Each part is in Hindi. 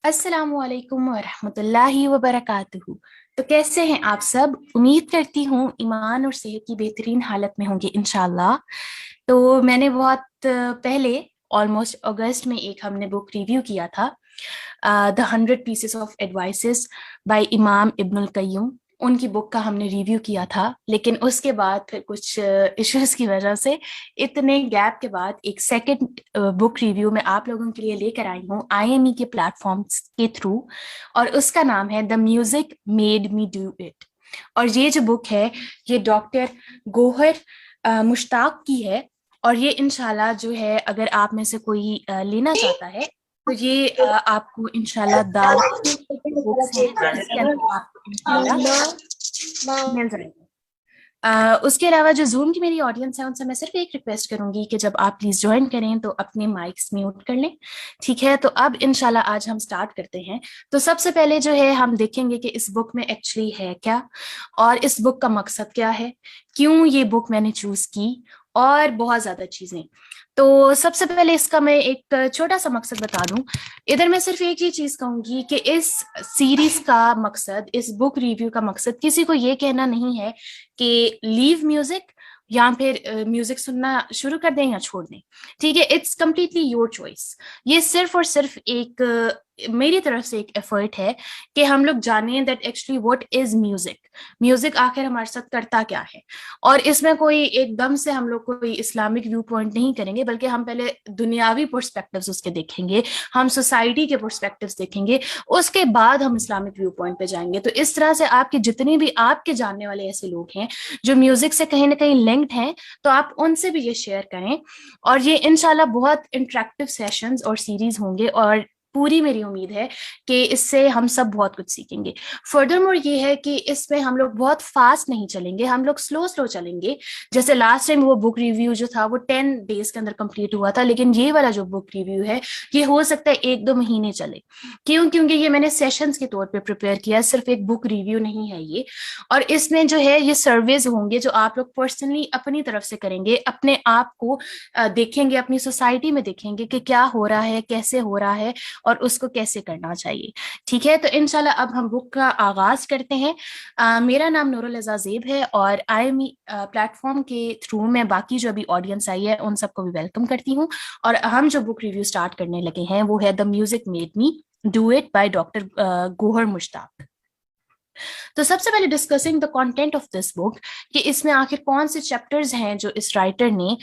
अस्सलामुअलैकुम वरहमतुल्लाहि वबरकातुहू। तो कैसे हैं आप सब? उम्मीद करती हूँ ईमान और सेहत की बेहतरीन हालत में होंगे इंशाल्लाह। तो मैंने बहुत पहले ऑलमोस्ट अगस्त में एक हमने बुक रिव्यू किया था, the 100 pieces of advices by Imam Ibnul Qayyim. उनकी बुक का हमने रिव्यू किया था, लेकिन उसके बाद फिर कुछ इश्यूज की वजह से इतने गैप के बाद एक सेकंड बुक रिव्यू मैं आप लोगों के लिए लेकर आई हूँ आईएमई के प्लेटफॉर्म्स के थ्रू। और उसका नाम है the music made me do it. और ये जो बुक है, ये डॉक्टर गोहर मुश्ताक की है। और ये इंशाल्लाह जो है, अगर आप में से कोई लेना चाहता है तो ये आपको इंशाल्लाह दावत बुक्स हैं, तो इसके अंदर आपको इंशाल्लाह मिल जाएगा। उसके अलावा जो जूम की मेरी ऑडियंस है उनसे मैं सिर्फ एक रिक्वेस्ट करूंगी कि जब आप प्लीज ज्वाइन करें तो अपने माइक्स म्यूट कर लें। ठीक है, तो अब इंशाल्लाह आज हम स्टार्ट करते हैं। तो सबसे पहले जो है हम देखेंगे कि इस बुक में एक्चुअली है क्या, और इस बुक का मकसद क्या है, क्यों ये बुक मैंने चूज की, और बहुत ज्यादा चीजें। तो सबसे पहले इसका मैं एक छोटा सा मकसद बता दूं। इधर मैं सिर्फ एक ही चीज कहूंगी कि इस सीरीज का मकसद, इस बुक रिव्यू का मकसद किसी को ये कहना नहीं है कि लीव म्यूजिक या फिर म्यूजिक सुनना शुरू कर दें या छोड़ दें। ठीक है, इट्स कंप्लीटली योर चॉइस। ये सिर्फ और सिर्फ एक मेरी तरफ से एक एफर्ट है कि हम लोग जाने that actually what is music, music आखिर हमारे साथ करता क्या है। और इसमें कोई एकदम से हम लोग कोई इस्लामिक व्यू पॉइंट नहीं करेंगे, बल्कि हम पहले दुनियावी पर्सपेक्टिव्स उसके देखेंगे, हम सोसाइटी के पर्सपेक्टिव्स देखेंगे, उसके बाद हम इस्लामिक व्यू पॉइंट पे जाएंगे। तो इस तरह से आपके जितने भी आपके जानने वाले ऐसे लोग हैं जो म्यूजिक से कहीं ना कहीं लिंक्ड हैं, तो आप उनसे भी ये शेयर करें। और ये इंशाल्लाह बहुत इंटरेक्टिव सेशंस और सीरीज होंगे, और पूरी मेरी उम्मीद है कि इससे हम सब बहुत कुछ सीखेंगे। फर्दरमोर ये है कि इसमें हम लोग बहुत फास्ट नहीं चलेंगे, हम लोग स्लो स्लो चलेंगे। जैसे लास्ट टाइम वो बुक रिव्यू जो था वो 10 डेज के अंदर कंप्लीट हुआ था, लेकिन ये वाला जो बुक रिव्यू है ये हो सकता है 1-2 महीने चले। क्यों? क्योंकि ये मैंने सेशंस के तौर पे प्रिपेयर किया है, सिर्फ एक बुक रिव्यू नहीं है ये। और इसमें जो है ये सर्वेज होंगे जो आप लोग पर्सनली अपनी तरफ से करेंगे, अपने आप को देखेंगे, अपनी सोसाइटी में देखेंगे कि क्या हो रहा है, कैसे हो रहा है, और उसको कैसे करना चाहिए। ठीक है, तो इंशाल्लाह अब हम बुक का आगाज करते हैं। मेरा नाम नूरुल अज़ाज़ेब है, और आईएमई प्लेटफॉर्म के थ्रू मैं बाकी जो अभी ऑडियंस आई है उन सबको भी वेलकम करती हूँ। और हम जो बुक रिव्यू स्टार्ट करने लगे हैं वो है the music made me do it by doctor Gohar Mushtaq. तो सबसे पहले discussing the content of this book, कि इसमें आखिर कौन से चैप्टर्स हैं जो इस राइटर ने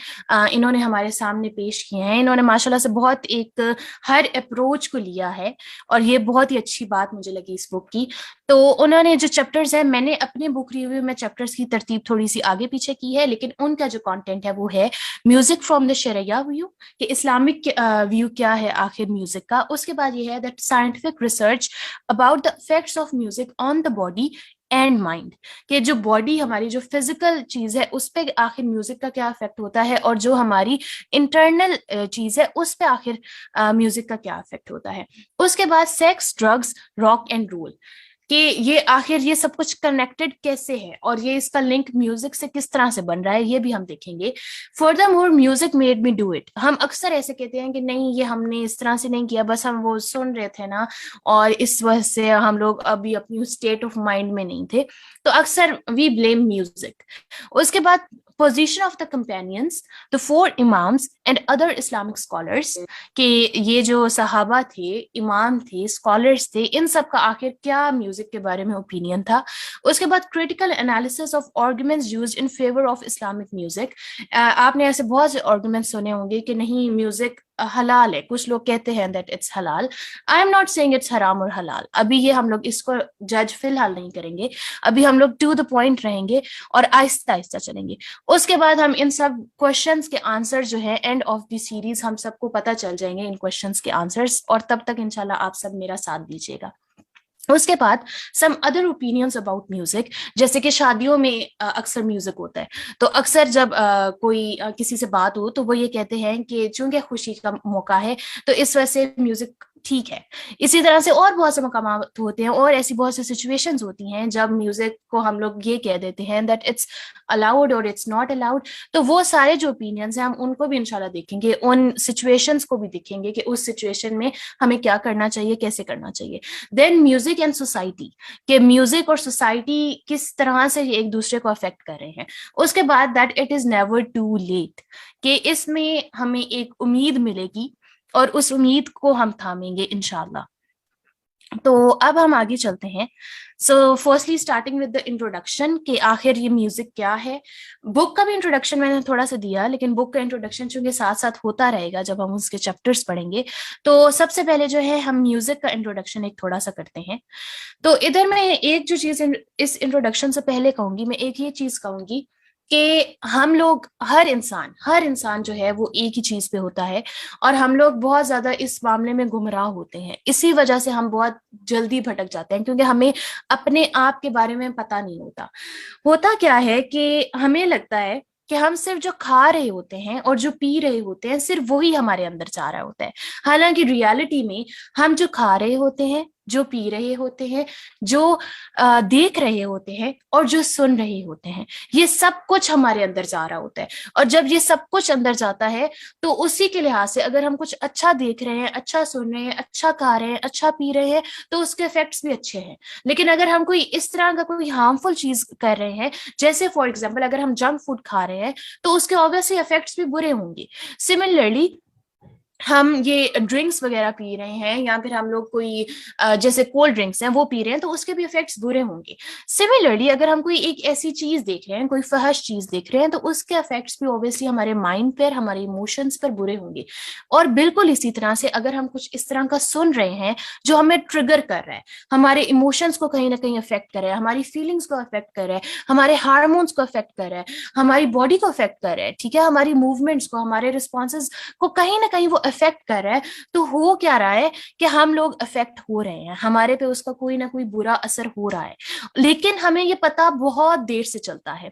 इन्होंने हमारे सामने पेश किए हैं। इन्होंने माशाल्लाह से बहुत एक हर अप्रोच को लिया है, और ये बहुत ही अच्छी बात मुझे लगी इस बुक की। तो उन्होंने जो चैप्टर्स हैं, मैंने अपने बुक रिव्यू में चैप्टर्स की तरतीब थोड़ी सी आगे पीछे की है, लेकिन उनका जो कंटेंट है वो है music from the sharia view, कि इस्लामिक व्यू क्या है आखिर म्यूजिक का। उसके बाद ये है that scientific research about the effects of music on the body and mind, कि जो बॉडी हमारी जो फिजिकल चीज है उस पे आखिर म्यूजिक का क्या इफेक्ट होता है, और जो हमारी इंटरनल चीज है उस पे आखिर म्यूजिक का क्या इफेक्ट होता है। उसके बाद sex, drugs, rock and roll, कि ये आखिर ये सब कुछ कनेक्टेड कैसे है, और ये इसका लिंक म्यूजिक से किस तरह से बन रहा है, ये भी हम देखेंगे। Further more music made me do it, हम अक्सर ऐसे कहते हैं कि नहीं ये हमने इस तरह से नहीं किया, बस हम वो सुन रहे थे ना, और इस वजह से हम लोग अभी अपनी स्टेट ऑफ माइंड में नहीं थे। तो अक्सर वी ब्लेम म्यूजिक। उसके बाद position of the companions, the four imams and other Islamic scholars, कि ये जो सहाबा थे, इमाम थे, स्कॉलर्स थे, इन सब का आखिर क्या म्यूजिक के बारे में ओपिनियन था। उसके बाद critical analysis of arguments used in favour of Islamic music. आपने ऐसे बहुत से आर्गुमेंट्स सुने होंगे कि नहीं म्यूजिक हलाल है, कुछ लोग कहते हैं दैट इट्स हलाल। I am not saying it's हराम और हलाल, अभी ये हम लोग इसको जज फिलहाल नहीं करेंगे, अभी हम लोग टू द पॉइंट रहेंगे और आहिस्ता आहिस्ता चलेंगे। उसके बाद हम इन सब क्वेश्चंस के आंसर जो है एंड ऑफ द सीरीज हम सबको पता चल जाएंगे इन क्वेश्चंस के आंसर्स, और तब तक इंशाल्लाह आप सब मेरा साथ दीजिएगा। उसके बाद some other opinions about music, जैसे कि शादियों में अक्सर म्यूजिक होता है, तो अक्सर जब कोई किसी से बात हो तो वो ये कहते हैं कि चूंकि खुशी का मौका है तो इस वजह से म्यूजिक ठीक है। इसी तरह से और बहुत से मकामात होते हैं और ऐसी बहुत सी सिचुएशंस होती हैं जब म्यूजिक को हम लोग ये कह देते हैं दैट इट्स अलाउड और इट्स नॉट अलाउड। तो वो सारे जो ओपिनियंस हैं हम उनको भी इंशाल्लाह देखेंगे, उन सिचुएशंस को भी देखेंगे कि उस सिचुएशन में हमें क्या करना चाहिए, कैसे करना चाहिए। देन म्यूजिक एंड सोसाइटी, कि म्यूजिक और सोसाइटी किस तरह से एक दूसरे को अफेक्ट कर रहे हैं। उसके बाद that it is never too late, कि इसमें हमें एक उम्मीद मिलेगी और उस उम्मीद को हम थामेंगे इंशाल्लाह। तो अब हम आगे चलते हैं। So firstly starting with the introduction, कि आखिर ये म्यूजिक क्या है। बुक का भी इंट्रोडक्शन मैंने थोड़ा सा दिया, लेकिन बुक का इंट्रोडक्शन चूंकि साथ साथ होता रहेगा जब हम उसके चैप्टर्स पढ़ेंगे, तो सबसे पहले जो है हम म्यूजिक का इंट्रोडक्शन एक थोड़ा सा करते हैं। तो इधर मैं एक जो चीज इस इंट्रोडक्शन से पहले कहूंगी, मैं एक ये चीज कहूंगी कि हम लोग, हर इंसान जो है वो एक ही चीज पे होता है, और हम लोग बहुत ज्यादा इस मामले में गुमराह होते हैं। इसी वजह से हम बहुत जल्दी भटक जाते हैं, क्योंकि हमें अपने आप के बारे में पता नहीं होता। होता क्या है कि हमें लगता है कि हम सिर्फ जो खा रहे होते हैं और जो पी रहे होते हैं, सिर्फ वही हमारे अंदर जा रहा होता है। हालांकि रियलिटी में हम जो खा रहे होते हैं, जो पी रहे होते हैं, जो देख रहे होते हैं और जो सुन रहे होते हैं, ये सब कुछ हमारे अंदर जा रहा होता है। और जब ये सब कुछ अंदर जाता है, तो उसी के लिहाज से अगर हम कुछ अच्छा देख रहे हैं, अच्छा सुन रहे हैं, अच्छा खा रहे हैं, अच्छा पी रहे हैं, तो उसके इफेक्ट्स भी अच्छे हैं। लेकिन अगर हम कोई इस तरह का कोई हार्मफुल चीज कर रहे हैं, जैसे फॉर एग्जाम्पल अगर हम जंक फूड खा रहे हैं, तो उसके ऑब्वियसली इफेक्ट्स भी बुरे होंगे। सिमिलरली हम ये ड्रिंक्स वगैरह पी रहे हैं, या फिर हम लोग कोई जैसे कोल्ड ड्रिंक्स हैं वो पी रहे हैं, तो उसके भी इफेक्ट्स बुरे होंगे। सिमिलरली अगर हम कोई एक ऐसी चीज देख रहे हैं, कोई फहश चीज देख रहे हैं, तो उसके इफेक्ट्स भी ऑब्वियसली हमारे माइंड पर, हमारे इमोशंस पर बुरे होंगे। और बिल्कुल इसी तरह से अगर हम कुछ इस तरह का सुन रहे हैं जो हमें ट्रिगर कर रहा है, हमारे इमोशंस को कहीं ना कहीं अफेक्ट कर रहा है, हमारी फीलिंग्स को अफेक्ट कर रहा है, हमारे हार्मोन्स को अफेक्ट कर रहा है, हमारी बॉडी को अफेक्ट कर रहा है, ठीक है, हमारी मूवमेंट्स को, हमारे रिस्पॉन्सेज को कहीं ना कहीं वो अफेक्ट कर रहा है, तो हो क्या रहा है कि हम लोग अफेक्ट हो रहे हैं, हमारे पे उसका कोई ना कोई बुरा असर हो रहा है। लेकिन हमें ये पता बहुत देर से चलता है।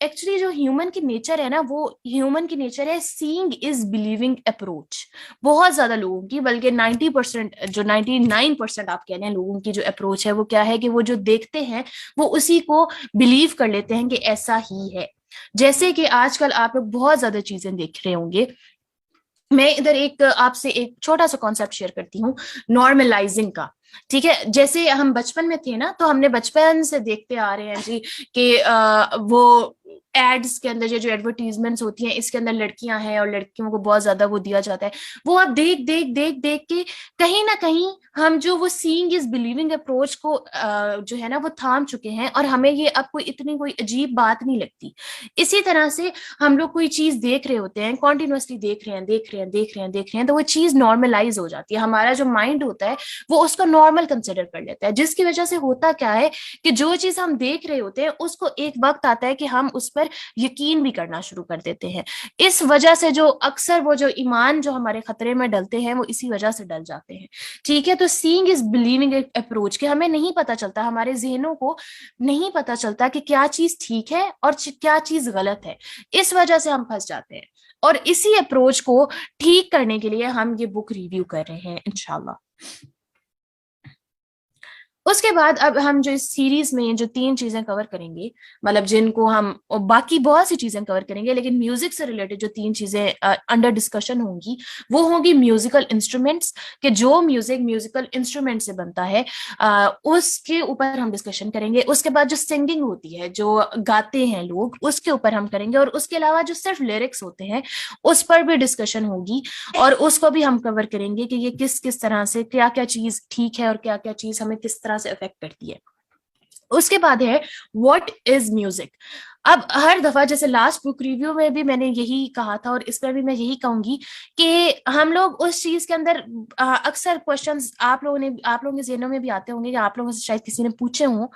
एक्चुअली जो ह्यूमन की नेचर है ना, वो ह्यूमन की नेचर है सीइंग इज बिलीविंग अप्रोच। बहुत ज्यादा लोगों की, बल्कि 90%, जो 99% आप कह रहे हैं लोगों की जो अप्रोच है, वो क्या है कि वो जो देखते हैं वो उसी को बिलीव कर लेते हैं कि ऐसा ही है। जैसे कि आजकल आप लोग बहुत ज्यादा चीजें देख रहे होंगे। मैं इधर एक आपसे एक छोटा सा कॉन्सेप्ट शेयर करती हूँ, नॉर्मलाइजिंग का। ठीक है, जैसे हम बचपन में थे ना, तो हमने बचपन से देखते आ रहे हैं जी कि वो एड्स के अंदर, ये जो एडवर्टीजमेंट्स होती हैं, इसके अंदर लड़कियां हैं और लड़कियों को बहुत ज्यादा वो दिया जाता है। वो आप देख देख देख देख के कहीं ना कहीं हम जो वो सीइंग इज बिलीविंग अप्रोच को जो है ना वो थाम चुके हैं, और हमें ये अब कोई इतनी कोई अजीब बात नहीं लगती। इसी तरह से हम लोग कोई चीज देख रहे होते हैं, कॉन्टिन्यूसली देख रहे हैं, देख रहे हैं, देख रहे हैं, देख रहे हैं, तो वो चीज नॉर्मलाइज हो जाती है। हमारा जो माइंड होता है वो उसको नॉर्मल कंसिडर कर लेता है, जिसकी वजह से होता क्या है कि जो चीज हम देख रहे होते हैं उसको एक वक्त आता है कि हम उस पर यकीन भी करना शुरू कर देते हैं। इस वजह से जो अक्सर वो जो ईमान जो हमारे खतरे में डलते हैं, वो इसी वजह से डल जाते हैं। ठीक है, तो सीइंग इज बिलीविंग अप्रोच के हमें नहीं पता चलता, हमारे जहनों को नहीं पता चलता कि क्या चीज ठीक है और क्या चीज गलत है। इस वजह से हम फंस जाते हैं, और इसी अप्रोच को ठीक करने के लिए हम ये बुक रिव्यू कर रहे हैं इंशाल्लाह। उसके बाद अब हम जो इस सीरीज में जो 3 चीजें कवर करेंगे, मतलब जिनको हम, और बाकी बहुत सी चीजें कवर करेंगे, लेकिन म्यूजिक से रिलेटेड जो 3 चीजें अंडर डिस्कशन होंगी, वो होंगी म्यूजिकल इंस्ट्रूमेंट्स, के जो म्यूजिक म्यूजिकल इंस्ट्रूमेंट से बनता है, उसके ऊपर हम डिस्कशन करेंगे। उसके बाद जो सिंगिंग होती है, जो गाते हैं लोग, उसके ऊपर हम करेंगे। और उसके अलावा जो सिर्फ लिरिक्स होते हैं उस पर भी डिस्कशन होगी, और उसको भी हम कवर करेंगे कि ये किस किस तरह से, क्या क्या चीज ठीक है और क्या क्या चीज हमें किस तरह से अफेक्ट करती है। उसके बाद है व्हाट इज म्यूजिक। अब हर दफा, जैसे लास्ट बुक रिव्यू में भी मैंने यही कहा था और इस पर भी मैं यही कहूंगी कि हम लोग उस चीज के अंदर अक्सर क्वेश्चंस आप लोगों के जहनों में भी आते होंगे, कि आप लोगों से शायद किसी ने पूछे हों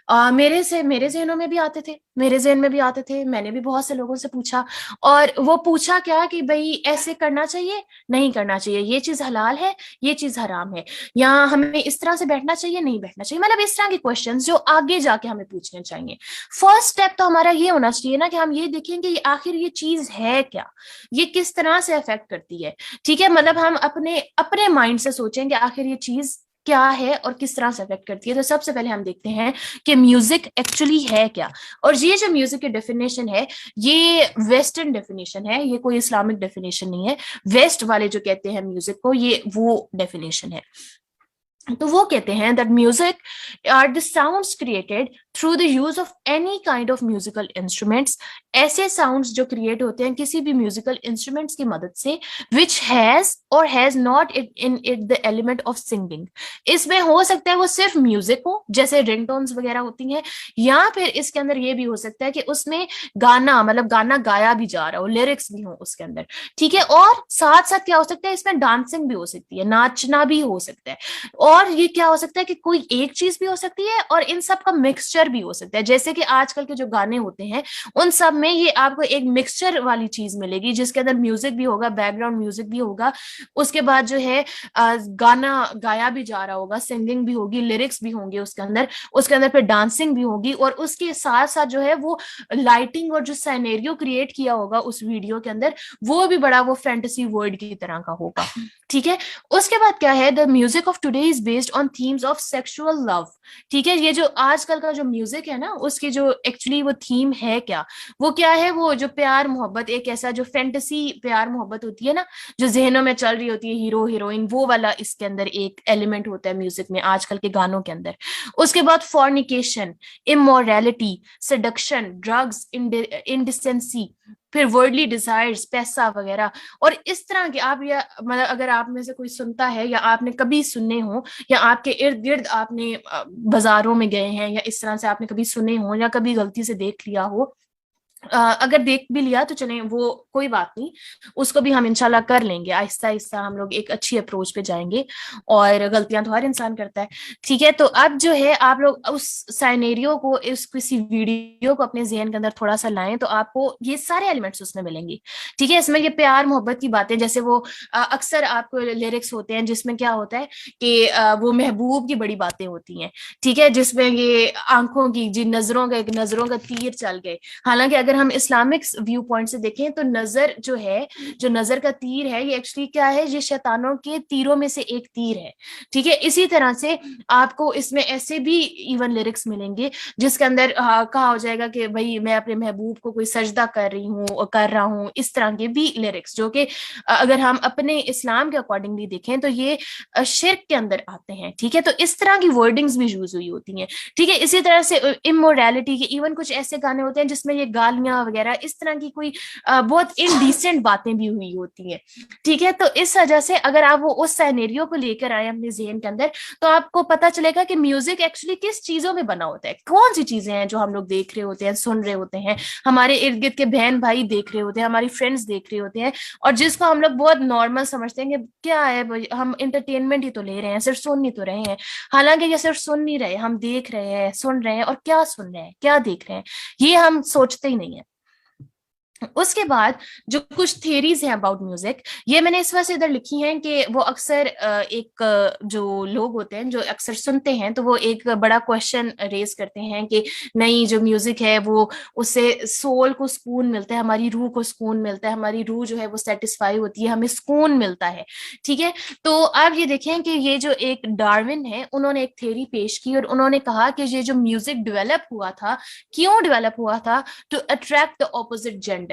मेरे जहनों में भी आते थे, मेरे जहन में भी आते थे, मैंने भी बहुत से लोगों से पूछा। और वो पूछा क्या कि भाई ऐसे करना चाहिए, नहीं करना चाहिए, ये चीज हलाल है, ये चीज हराम है, या हमें इस तरह से बैठना चाहिए, नहीं बैठना चाहिए, मतलब इस तरह के क्वेश्चंस जो आगे जाके हमें पूछने चाहिए। फर्स्ट स्टेप तो हमारा ये होना चाहिए ना कि हम ये देखें कि आखिर ये चीज है क्या, ये किस तरह से अफेक्ट करती है। ठीक है, मतलब हम अपने अपने माइंड से सोचें कि आखिर ये चीज क्या है और किस तरह से अफेक्ट करती है। तो सबसे पहले हम देखते हैं कि म्यूजिक एक्चुअली है क्या। और ये जो म्यूजिक की डेफिनेशन है, ये वेस्टर्न डेफिनेशन है, ये कोई इस्लामिक डेफिनेशन नहीं है। वेस्ट वाले जो कहते हैं म्यूजिक को, ये वो डेफिनेशन है। तो वो कहते हैं that music are the sounds created through the use of any kind of musical instruments. ऐसे साउंड्स जो क्रिएट होते हैं किसी भी म्यूजिकल इंस्ट्रूमेंट्स की मदद से, which has or has not in it the element of singing. इसमें हो सकता है वो सिर्फ म्यूजिक हो, जैसे रिंगटोन्स वगैरह होती हैं, या फिर इसके अंदर ये भी हो सकता है कि उसमें गाना, मतलब गाना गाया भी जा रहा हो, लिरिक्स भी हो उसके अंदर। ठीक है, और साथ साथ क्या हो सकता है, इसमें डांसिंग भी हो सकती है, नाचना भी हो सकता है। और ये क्या हो सकता है कि कोई एक चीज भी हो सकती है और इन सब का मिक्सचर भी हो सकता है। जैसे कि आजकल के जो गाने होते हैं उन सब में ये आपको एक मिक्सचर वाली चीज मिलेगी, जिसके अंदर म्यूजिक भी होगा, बैकग्राउंड म्यूजिक भी होगा, उसके बाद जो है गाना गाया भी जा रहा होगा, सिंगिंग भी होगी, लिरिक्स भी होंगे उसके अंदर फिर डांसिंग भी होगी, और उसके साथ साथ जो है वो लाइटिंग और जो साइनेरियो क्रिएट किया होगा उस वीडियो के अंदर, वो भी बड़ा वो फैंटेसी वर्ल्ड की तरह का होगा। ठीक है, उसके बाद क्या है, the music of today is based on themes of sexual love. ठीक है, ये जो आजकल का जो म्यूजिक है ना, उसकी जो एक्चुअली वो थीम है क्या, वो क्या है, वो जो प्यार मोहब्बत, एक ऐसा जो फैंटेसी प्यार मोहब्बत होती है ना, जो जहनों में चल रही होती है, हीरो हीरोइन, वो वाला इसके अंदर एक एलिमेंट होता है म्यूजिक में, आजकल के गानों के अंदर। उसके बाद फॉर्निकेशन, इमोरैलिटी, सेडक्शन, ड्रग्स, इंडिसेंसी, फिर वर्ल्डली डिजायर्स, पैसा वगैरह। और इस तरह के आप, या मतलब अगर आप में से कोई सुनता है या आपने कभी सुने हो, या आपके इर्द गिर्द आपने बाजारों में गए हैं या इस तरह से आपने कभी सुने हो या कभी गलती से देख लिया हो, अगर देख भी लिया तो चले, वो कोई बात नहीं, उसको भी हम इंशाल्लाह कर लेंगे, आहिस्ता आहिस्ता हम लोग एक अच्छी अप्रोच पे जाएंगे, और गलतियां तो हर इंसान करता है। ठीक है, तो अब जो है आप लोग उस साइनेरियो को, इस किसी वीडियो को अपने जहन के अंदर थोड़ा सा लाएं, तो आपको ये सारे एलिमेंट्स उसमें मिलेंगे। ठीक है, इसमें ये प्यार मोहब्बत की बातें, जैसे वो अक्सर आपको लिरिक्स होते हैं जिसमें क्या होता है कि वो महबूब की बड़ी बातें होती हैं। ठीक है, जिसमें ये आंखों की, जिन नजरों का तीर चल गए। हालांकि अगर हम इस्लामिक व्यू पॉइंट से देखें तो नजर जो है, जो नजर का तीर है, ये एक्चुअली क्या है, ये शैतानों के तीरों में से एक तीर है। ठीक है, इसी तरह से आपको इसमें ऐसे भी इवन लिरिक्स मिलेंगे जिसके अंदर कहा हो जाएगा कि भाई मैं अपने महबूब को कोई सजदा कर रही हूँ और कर रहा हूँ, इस तरह के भी लिरिक्स, जो कि अगर हम अपने इस्लाम के अकॉर्डिंगली देखें तो ये शिर्क के अंदर आते हैं। ठीक है, तो इस तरह की वर्डिंग्स भी यूज हुई होती हैं। ठीक है, इसी तरह से इमोरैलिटी के इवन कुछ ऐसे गाने होते हैं जिसमें ये गालियां वगैरह, इस तरह की कोई बहुत इनडिसेंट बातें भी हुई होती हैं। ठीक है, तो इस वजह से अगर आप वो उस सिनेरियो को लेकर आए अपने जहन के अंदर, तो आपको पता चलेगा कि म्यूजिक एक्चुअली किस चीजों में बना होता है, कौन सी चीजें हैं जो हम लोग देख रहे होते हैं, सुन रहे होते हैं, हमारे इर्द गिर्द के बहन भाई देख रहे होते हैं, हमारी फ्रेंड्स देख रहे होते हैं, और जिसको हम लोग बहुत नॉर्मल समझते हैं कि क्या है भाई, हम इंटरटेनमेंट ही तो ले रहे हैं, सिर्फ सुन ही तो रहे हैं। हालांकि ये सिर्फ सुन नहीं रहे, हम देख रहे हैं, सुन रहे हैं, और क्या सुन रहे हैं, क्या देख रहे हैं, ये हम सोचते ही नहीं है। उसके बाद जो कुछ थियरीज हैं अबाउट म्यूजिक, ये मैंने इस वजह से इधर लिखी हैं कि वो अक्सर जो लोग होते हैं जो अक्सर सुनते हैं, तो वो एक बड़ा क्वेश्चन रेज करते हैं कि नहीं, जो म्यूजिक है वो, उससे सोल को सुकून मिलता है, हमारी रूह को सुकून मिलता है, हमारी रूह जो है वो सेटिस्फाई होती है, हमें सुकून मिलता है। ठीक है, तो आप ये देखें कि ये जो एक डार्विन है, उन्होंने एक थ्योरी पेश की और उन्होंने कहा कि ये जो म्यूजिक डेवलप हुआ था, क्यों डेवलप हुआ था, to attract the opposite gender.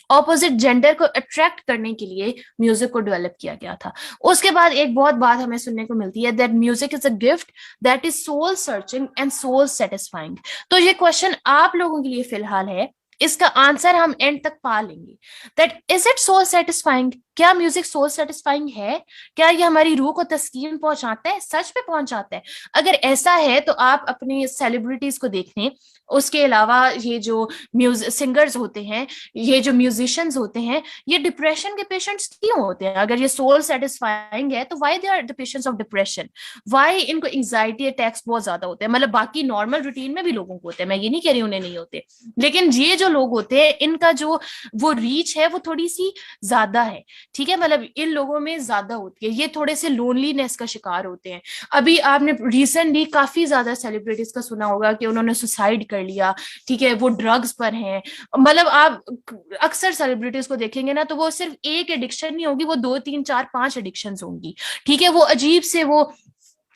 Opposite gender को अट्रैक्ट करने के लिए म्यूजिक को डेवलप किया गया था। उसके बाद एक बहुत बात हमें सुनने को मिलती है, that music is a gift that is soul searching and soul satisfying. तो ये क्वेश्चन आप लोगों के लिए फिलहाल है, इसका आंसर हम एंड तक पा लेंगे, that is it soul satisfying, क्या म्यूजिक सोल सेटिस्फाइंग है? क्या ये हमारी रूह को तस्कीन पहुंचाता है? सच में पहुंचाता है? अगर ऐसा है तो आप अपनी सेलिब्रिटीज को देखें, उसके अलावा ये जो म्यूजिक सिंगर्स होते हैं, ये जो म्यूजिशियंस होते हैं, ये डिप्रेशन के पेशेंट्स क्यों होते हैं? अगर ये सोल सेटिस्फाइंग है तो why they are the patients of depression? Why इनको एंजाइटी अटैक्स बहुत ज्यादा होते हैं? मतलब बाकी नॉर्मल रूटीन में भी लोगों को होते हैं, मैं ये नहीं कह रही उन्हें नहीं होते, लेकिन ये जो लोग होते हैं इनका जो वो रीच है वो थोड़ी सी ज्यादा है, ठीक है? मतलब इन लोगों में ज्यादा होती है, ये थोड़े से लोनलीनेस का शिकार होते हैं। अभी आपने रिसेंटली काफी ज्यादा सेलिब्रिटीज का सुना होगा कि उन्होंने सुसाइड कर लिया, ठीक है, वो ड्रग्स पर हैं। मतलब आप अक्सर सेलिब्रिटीज को देखेंगे ना तो वो सिर्फ एक एडिक्शन नहीं होगी, वो 2 3 4 5 एडिक्शन होंगी, ठीक है? वो अजीब से वो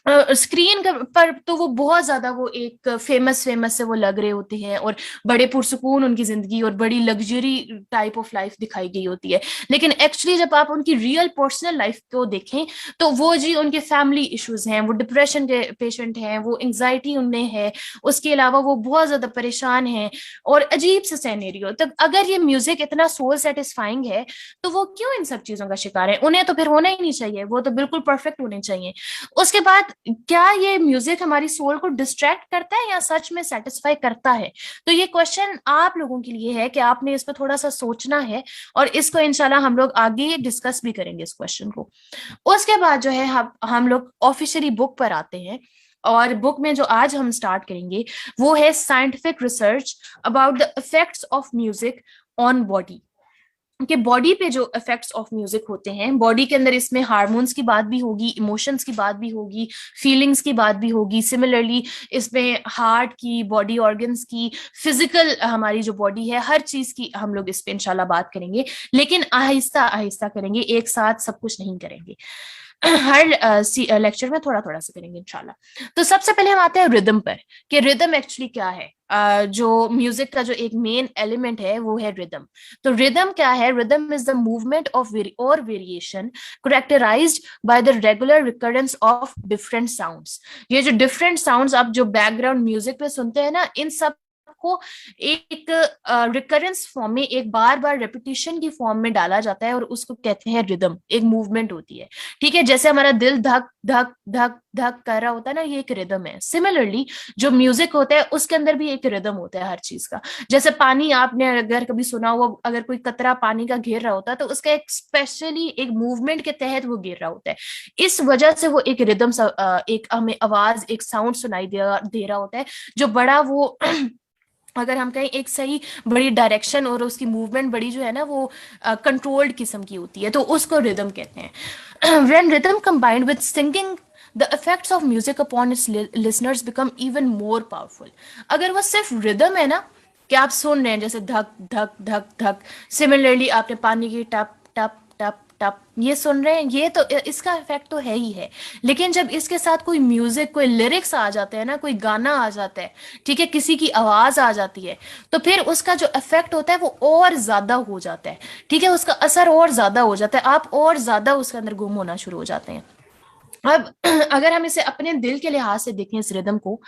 स्क्रीन पर तो वो बहुत ज्यादा वो एक फेमस फेमस से वो लग रहे होते हैं और बड़े पुरसुकून उनकी जिंदगी और बड़ी लग्जरी टाइप ऑफ लाइफ दिखाई गई होती है, लेकिन एक्चुअली जब आप उनकी रियल पर्सनल लाइफ को देखें तो वो जी उनके फैमिली इश्यूज हैं, वो डिप्रेशन के पेशेंट हैं, वो एंग्जाइटी उनमें है, उसके अलावा वो बहुत ज्यादा परेशान हैं और अजीब से सिनेरियो। तब अगर ये म्यूजिक इतना सोल सेटिस्फाइंग है तो वो क्यों इन सब चीजों का शिकार है? उन्हें तो फिर होना ही नहीं चाहिए, वो तो बिल्कुल परफेक्ट होने चाहिए। उसके बाद क्या ये म्यूजिक हमारी सोल को डिस्ट्रैक्ट करता है या सच में सेटिस्फाई करता है? तो ये क्वेश्चन आप लोगों के लिए है कि आपने इस पर थोड़ा सा सोचना है और इसको इंशाल्लाह हम लोग आगे डिस्कस भी करेंगे इस क्वेश्चन को। उसके बाद जो है हम लोग ऑफिशियली बुक पर आते हैं, और बुक में जो आज हम स्टार्ट करेंगे वो है scientific research about the effects of music on body, कि बॉडी पे जो इफेक्ट्स ऑफ म्यूजिक होते हैं, बॉडी के अंदर इसमें हार्मोन्स की बात भी होगी, इमोशंस की बात भी होगी, फीलिंग्स की बात भी होगी, सिमिलरली इसमें हार्ट की, बॉडी ऑर्गन्स की, फिजिकल हमारी जो बॉडी है, हर चीज की हम लोग इस पे इंशाल्लाह बात करेंगे, लेकिन आहिस्ता आहिस्ता करेंगे, एक साथ सब कुछ नहीं करेंगे। हर लेक्चर में थोड़ा थोड़ा सा करेंगे इंशाल्लाह। तो सबसे पहले हम आते हैं रिदम पर, कि रिदम एक्चुअली क्या है। जो म्यूजिक का जो एक मेन एलिमेंट है वो है रिदम। तो रिदम क्या है? Rhythm is the movement of और variation characterized by the regular recurrence of different sounds. ये जो डिफरेंट साउंड्स आप जो बैकग्राउंड म्यूजिक पे सुनते हैं ना, इन सब को एक रिकरेंस फॉर्म में, एक बार बार रेपिटेशन की फॉर्म में डाला जाता है और उसको कहते हैं रिदम। एक मूवमेंट होती है, ठीक है? जैसे हमारा दिल धक धक धक धक कर रहा होता है ना, ये एक रिदम है। सिमिलरली जो म्यूजिक होता है उसके अंदर भी एक रिदम होता है हर चीज का। जैसे पानी, आपने अगर कभी सुना हो, अगर कोई कतरा पानी का गिर रहा होता है तो उसका एक स्पेशली एक मूवमेंट के तहत वो गिर रहा होता है, इस वजह से वो एक रिदम, एक हमें आवाज, एक साउंड सुनाई दे रहा होता है, जो बड़ा वो अगर हम कहें एक सही बड़ी डायरेक्शन और उसकी मूवमेंट बड़ी जो है ना वो कंट्रोल्ड किस्म की होती है, तो उसको रिदम कहते हैं। When rhythm combined with singing, the effects of music upon its listeners become even more powerful। अगर वो सिर्फ रिदम है ना, कि आप सुन रहे हैं जैसे धक धक धक धक, सिमिलरली आपने पानी की टप टप टप टप ये सुन रहे हैं, ये तो इसका इफेक्ट तो है ही है। लेकिन जब इसके साथ कोई म्यूजिक, कोई लिरिक्स आ जाते हैं ना, कोई गाना आ जाता है, ठीक है, किसी की आवाज आ जाती है, तो फिर उसका जो इफेक्ट होता है वो और ज्यादा हो जाता है, ठीक है? उसका असर और ज्यादा हो जाता है, आप और ज्यादा उसके अंदर गुम होना शुरू हो जाते हैं। अब अगर हम इसे अपने दिल के लिहाज से देखें इस रिदम को,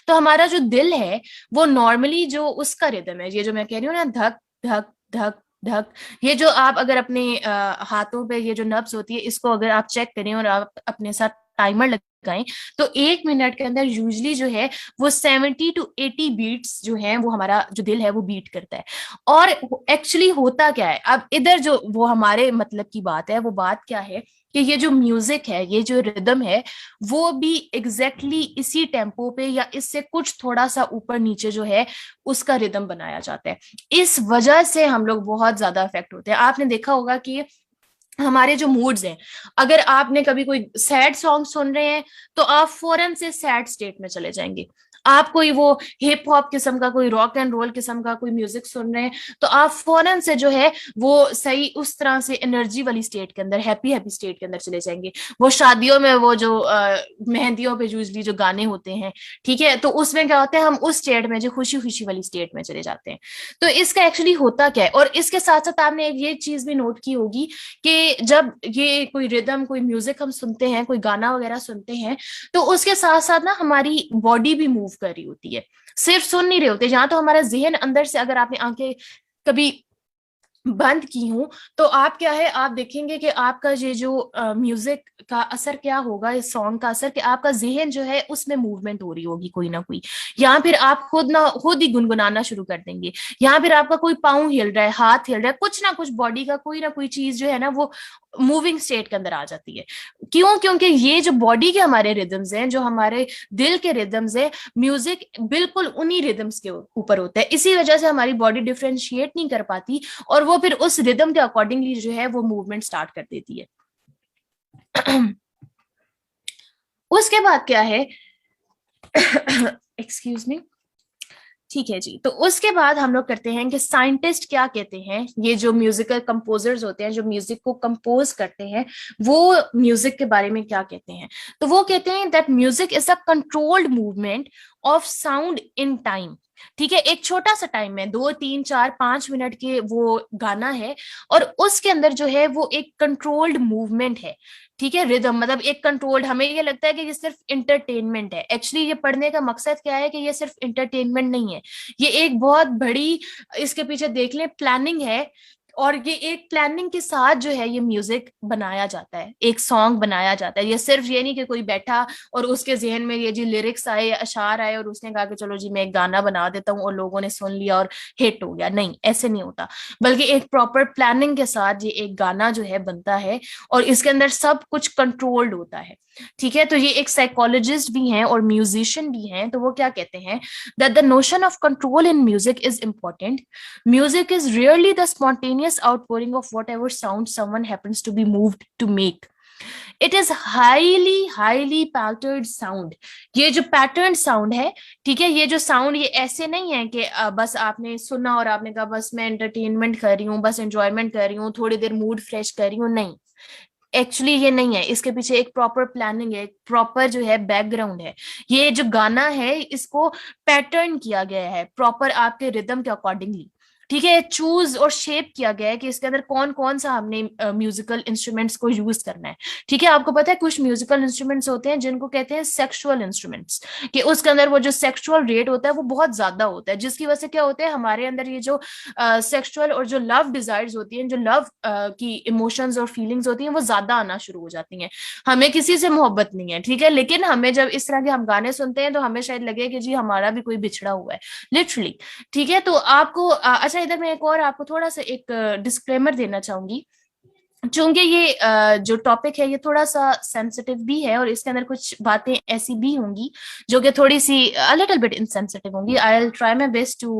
तो हमारा जो दिल है वो नॉर्मली जो उसका रिदम है, ये जो मैं कह रही हूँ ना, धक धक धक धक, ये जो आप अगर अपने हाथों पे ये जो नब्ज होती है, इसको अगर आप चेक करें और आप अपने साथ टाइमर लगाएं, तो 1 मिनट के अंदर यूजली जो है वो 70 to 80 बीट्स जो है वो हमारा जो दिल है वो बीट करता है। और एक्चुअली होता क्या है, अब इधर जो वो हमारे मतलब की बात है, वो बात क्या है कि ये जो म्यूजिक है, ये जो रिदम है, वो भी एग्जैक्टली इसी टेम्पो पे या इससे कुछ थोड़ा सा ऊपर नीचे जो है उसका रिदम बनाया जाता है। इस वजह से हम लोग बहुत ज्यादा इफेक्ट होते हैं। आपने देखा होगा कि हमारे जो मूड्स हैं, अगर आपने कभी कोई सैड सॉन्ग सुन रहे हैं तो आप फौरन से सैड स्टेट में चले जाएंगे। आप कोई वो हिप हॉप किस्म का, कोई रॉक एंड रोल किस्म का कोई म्यूजिक सुन रहे हैं तो आप फौरन से जो है वो सही उस तरह से एनर्जी वाली स्टेट के अंदर, हैप्पी हैप्पी स्टेट के अंदर चले जाएंगे। वो शादियों में वो जो मेहंदियों पे यूजली जो गाने होते हैं, ठीक है, तो उसमें क्या होता है, हम उस स्टेट में जो खुशी खुशी वाली स्टेट में चले जाते हैं। तो इसका एक्चुअली होता क्या है, और इसके साथ साथ आपने ये चीज भी नोट की होगी कि जब ये कोई रिदम, कोई म्यूजिक हम सुनते हैं, कोई गाना वगैरह सुनते हैं, तो उसके साथ साथ ना हमारी बॉडी भी मूव कर रही होती है, सिर्फ सुन नहीं रहे होते। जहां तो हमारा जहन अंदर से, अगर आपने आंखें कभी बंद की हूँ, तो आप क्या है, आप देखेंगे कि आपका ये जो म्यूजिक का असर क्या होगा, इस सॉन्ग का असर, कि आपका जहन जो है उसमें मूवमेंट हो रही होगी कोई ना कोई, या फिर आप खुद ही गुनगुनाना शुरू कर देंगे, या फिर आपका कोई पाँव हिल रहा है, हाथ हिल रहा है, कुछ ना कुछ बॉडी का कोई ना कोई चीज जो है ना वो मूविंग स्टेट के अंदर आ जाती है। क्यों? क्योंकि ये जो बॉडी के हमारे रिदम्स हैं, जो हमारे दिल के रिदम्स हैं, म्यूजिक बिल्कुल उन्हीं रिदम्स के ऊपर होता है, इसी वजह से हमारी बॉडी डिफ्रेंशिएट नहीं कर पाती, और वो फिर उस रिदम के अकॉर्डिंगली जो है वो मूवमेंट स्टार्ट कर देती है। उसके बाद क्या है, एक्सक्यूज मी, ठीक है जी, तो उसके बाद हम लोग करते हैं कि साइंटिस्ट क्या कहते हैं, ये जो म्यूजिकल कंपोजर्स होते हैं, जो म्यूजिक को कंपोज करते हैं, वो म्यूजिक के बारे में क्या कहते हैं। तो वो कहते हैं that music is a controlled movement of sound in time. ठीक है, एक छोटा सा टाइम है, 2 3 4 5 मिनट के वो गाना है, और उसके अंदर जो है वो एक कंट्रोल्ड मूवमेंट है। ठीक है, रिदम मतलब एक कंट्रोल्ड, हमें ये लगता है कि ये सिर्फ इंटरटेनमेंट है, एक्चुअली ये पढ़ने का मकसद क्या है कि ये सिर्फ इंटरटेनमेंट नहीं है, ये एक बहुत बड़ी, इसके पीछे देख लें प्लानिंग है, और ये एक प्लानिंग के साथ जो है ये म्यूजिक बनाया जाता है, एक सॉन्ग बनाया जाता है। ये सिर्फ ये नहीं कि कोई बैठा और उसके जहन में ये जी लिरिक्स आए, अशार आए, और उसने कहा कि चलो जी मैं एक गाना बना देता हूँ, और लोगों ने सुन लिया और हिट हो गया। नहीं, ऐसे नहीं होता, बल्कि एक प्रॉपर प्लानिंग के साथ ये एक गाना जो है बनता है, और इसके अंदर सब कुछ कंट्रोल्ड होता है। ठीक है, तो ये एक साइकोलॉजिस्ट भी हैं और म्यूजिशियन भी हैं, तो वो क्या कहते हैं, that the notion of control in music is important. Music is rarely the spontaneous outpouring of whatever sound someone happens to be moved to make. It is highly patterned sound. ये जो पैटर्न साउंड है, ठीक है, ये जो साउंड, ये ऐसे नहीं है कि बस आपने सुना और आपने कहा बस मैं एंटरटेनमेंट कर रही हूँ, बस एंजॉयमेंट कर रही हूँ, थोड़ी देर मूड फ्रेश कर रही हूँ। नहीं, एक्चुअली ये नहीं है, इसके पीछे एक प्रॉपर प्लानिंग है, एक प्रॉपर जो है बैकग्राउंड है। ये जो गाना है इसको पैटर्न किया गया है प्रॉपर आपके रिदम के अकॉर्डिंगली। ठीक है, चूज और शेप किया गया है कि इसके अंदर कौन कौन सा हमने म्यूजिकल इंस्ट्रूमेंट्स को यूज करना है। ठीक है, आपको पता है कुछ म्यूजिकल इंस्ट्रूमेंट्स होते हैं जिनको कहते हैं सेक्सुअल इंस्ट्रूमेंट्स, कि उसके अंदर वो जो सेक्सुअल रेट होता है वो बहुत ज्यादा होता है, जिसकी वजह से क्या होता है, हमारे अंदर ये जो सेक्सुअल और जो लव डिजायर्स होती हैं, जो लव की इमोशंस और फीलिंग्स होती हैं, वो ज्यादा आना शुरू हो जाती हैं। हमें किसी से मोहब्बत नहीं है, ठीक है, लेकिन हमें जब इस तरह के हम गाने सुनते हैं तो हमें शायद लगे कि जी हमारा भी कोई बिछड़ा हुआ है, लिटरली। ठीक है, तो आपको अच्छा, इधर मैं एक और आपको थोड़ा सा एक डिस्क्लेमर देना चाहूंगी। चूंकि ये जो टॉपिक है ये थोड़ा सा सेंसिटिव भी है, और इसके अंदर कुछ बातें ऐसी भी होंगी जो कि थोड़ी सी लिटिल बिट इनसेंसिटिव होंगी। I will try my best to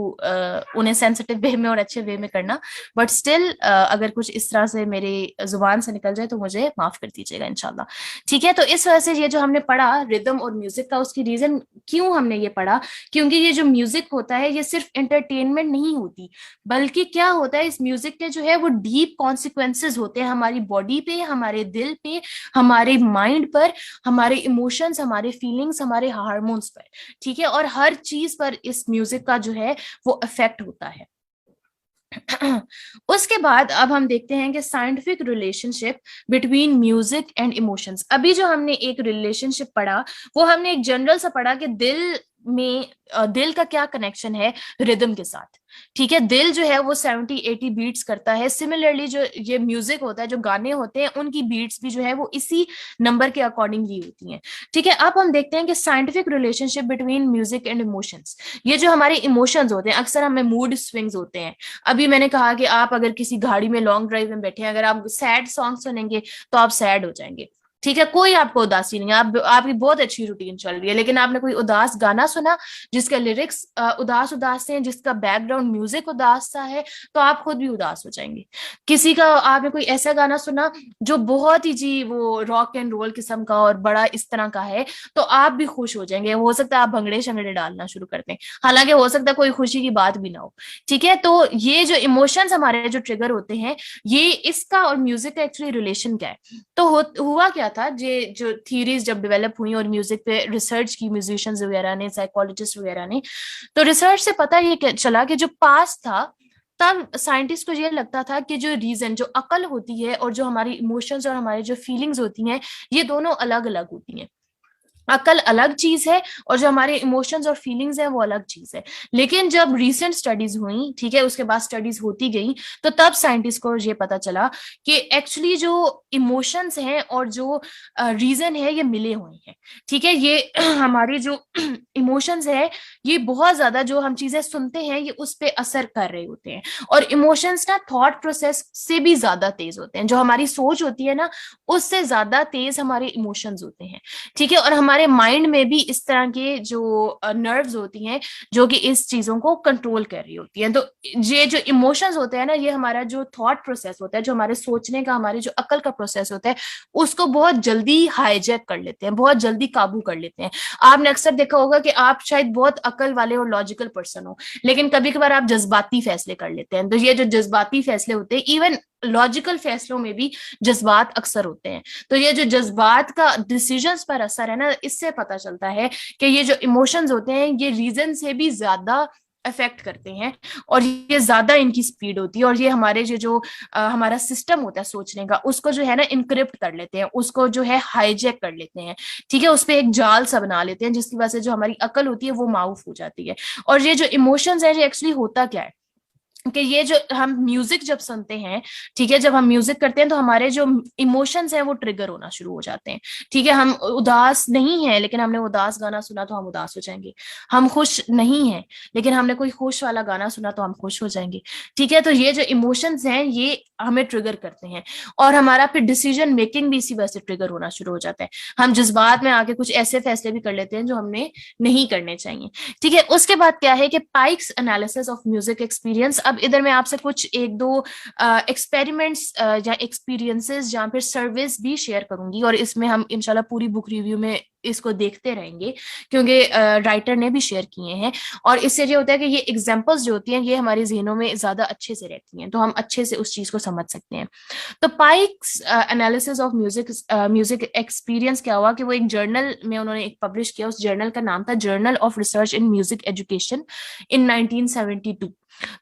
उन्हें सेंसिटिव वे में और अच्छे वे में करना, बट स्टिल अगर कुछ इस तरह से मेरे जुबान से निकल जाए तो मुझे माफ कर दीजिएगा इंशाल्लाह। ठीक है, तो इस वजह से ये जो हमने पढ़ा रिदम और म्यूजिक का, उसकी रीजन क्यों हमने ये पढ़ा, क्योंकि ये जो म्यूजिक होता है ये सिर्फ इंटरटेनमेंट नहीं होती, बल्कि क्या होता है, इस म्यूजिक के जो है वो डीप कॉन्सिक्वेंसेस होते हैं हमारी बॉडी पे, हमारे दिल पे, हमारे माइंड पर, हमारे इमोशंस, हमारे फीलिंग्स, हमारे हार्मोन्स पर। ठीक है, और हर चीज पर इस म्यूजिक का जो है वो इफेक्ट होता है। उसके बाद अब हम देखते हैं कि scientific relationship between music and emotions. अभी जो हमने एक रिलेशनशिप पढ़ा, वो हमने एक जनरल सा पढ़ा कि दिल में दिल का क्या कनेक्शन है रिदम के साथ। ठीक है, दिल जो है वो 70-80 बीट्स करता है। सिमिलरली जो ये म्यूजिक होता है, जो गाने होते हैं, उनकी बीट्स भी जो है वो इसी नंबर के अकॉर्डिंगली होती हैं। ठीक है, अब हम देखते हैं कि scientific relationship between music and emotions. ये जो हमारे इमोशंस होते हैं, अक्सर हमें मूड स्विंग्स होते हैं। अभी मैंने कहा कि आप अगर किसी गाड़ी में लॉन्ग ड्राइव में बैठे हैं, अगर आप सैड सॉन्ग सुनेंगे तो आप सैड हो जाएंगे। ठीक है, कोई आपको उदासी नहीं है, आपकी बहुत अच्छी रूटीन चल रही है, लेकिन आपने कोई उदास गाना सुना जिसका लिरिक्स उदास उदास से हैं, जिसका बैकग्राउंड म्यूजिक उदास सा है, तो आप खुद भी उदास हो जाएंगे। किसी का आपने कोई ऐसा गाना सुना जो बहुत ही जी वो रॉक एंड रोल किस्म का और बड़ा इस तरह का है, तो आप भी खुश हो जाएंगे। हो सकता है आप भंगड़े शंगड़े डालना शुरू कर दें, हालांकि हो सकता है कोई खुशी की बात भी ना हो। ठीक है, तो ये जो इमोशंस हमारे जो ट्रिगर होते हैं, ये इसका और म्यूजिक का एक्चुअली रिलेशन क्या है। तो हुआ क्या था, ये जो थियरीज जब डेवलप हुई और म्यूजिक पे रिसर्च की म्यूजिशियंस वगैरह ने, साइकोलॉजिस्ट वगैरह ने, तो रिसर्च से पता ये चला कि जो पास्ट था, तब साइंटिस्ट को ये लगता था कि जो रीजन, जो अकल होती है और जो हमारी इमोशंस और हमारी जो फीलिंग्स होती हैं, ये दोनों अलग अलग होती हैं। अकल अलग चीज है और जो हमारे इमोशंस और फीलिंग्स है वो अलग चीज है। लेकिन जब रिसेंट स्टडीज हुई, ठीक है, उसके बाद स्टडीज होती गई, तो तब साइंटिस्ट को ये पता चला कि एक्चुअली जो इमोशंस हैं और जो रीजन है ये मिले हुए हैं। ठीक है, ये हमारी जो इमोशंस है ये बहुत ज्यादा, जो हम चीजें सुनते हैं ये उस पे असर कर रहे होते हैं। और इमोशंस ना थॉट प्रोसेस से भी ज्यादा तेज होते हैं, जो हमारी सोच होती है ना उससे ज्यादा तेज हमारे इमोशंस होते हैं। ठीक है, और हमारे माइंड में भी इस तरह के जो नर्व्स होती हैं जो कि इस चीजों को कंट्रोल कर रही होती हैं। तो ये जो इमोशंस होते हैं ना, ये हमारा जो थॉट प्रोसेस होता है, जो हमारे सोचने का, हमारे जो अकल का प्रोसेस होता है, उसको बहुत जल्दी हाईजैक कर लेते हैं, बहुत जल्दी काबू कर लेते हैं। आपने अक्सर देखा होगा कि आप शायद बहुत अकल वाले और लॉजिकल पर्सन हो, लेकिन कभी कभार आप जज्बाती फैसले कर लेते हैं। तो ये जो जज्बाती फैसले होते हैं, इवन लॉजिकल फैसलों में भी जज्बात अक्सर होते हैं। तो ये जो जज्बात का डिसीजंस पर असर है ना, इससे पता चलता है कि ये जो इमोशंस होते हैं ये रीजन से भी ज्यादा अफेक्ट करते हैं, और ये ज्यादा इनकी स्पीड होती है, और ये हमारे जो हमारा सिस्टम होता है सोचने का, उसको जो है ना इनक्रिप्ट कर लेते हैं, उसको जो है हाईजैक कर लेते हैं। ठीक है, उस पर एक जाल सा बना लेते हैं, जिसकी वजह से जो हमारी अकल होती है वो माउफ हो जाती है। और ये जो इमोशंस है ये एक्चुअली होता क्या है कि ये जो हम म्यूजिक जब सुनते हैं, ठीक है, जब हम म्यूजिक करते हैं तो हमारे जो इमोशंस हैं वो ट्रिगर होना शुरू हो जाते हैं। ठीक है, हम उदास नहीं है लेकिन हमने उदास गाना सुना तो हम उदास हो जाएंगे। हम खुश नहीं है लेकिन हमने कोई खुश वाला गाना सुना तो हम खुश हो जाएंगे। ठीक है, तो ये जो इमोशंस हैं ये हमें ट्रिगर करते हैं, और हमारा फिर डिसीजन मेकिंग भी इसी वजह से ट्रिगर होना शुरू हो जाता है। हम जज्बात में आके कुछ ऐसे फैसले भी कर लेते हैं जो हमने नहीं करने चाहिए। ठीक है, उसके बाद क्या है कि Pikes analysis of music experience. अब इधर मैं आपसे कुछ एक दो एक्सपेरिमेंट्स या एक्सपीरियंसेस या फिर सर्विस भी शेयर करूंगी, और इसमें हम इंशाल्लाह पूरी बुक रिव्यू में इसको देखते रहेंगे, क्योंकि राइटर ने भी शेयर किए हैं। और इससे ये होता है कि ये एग्जांपल्स जो होती हैं ये हमारे जहनों में ज्यादा अच्छे से रहती हैं, तो हम अच्छे से उस चीज को समझ सकते हैं। तो Pikes analysis of music experience क्या हुआ कि वो एक जर्नल में उन्होंने एक पब्लिश किया। उस जर्नल का नाम था journal of research in music education in 1972।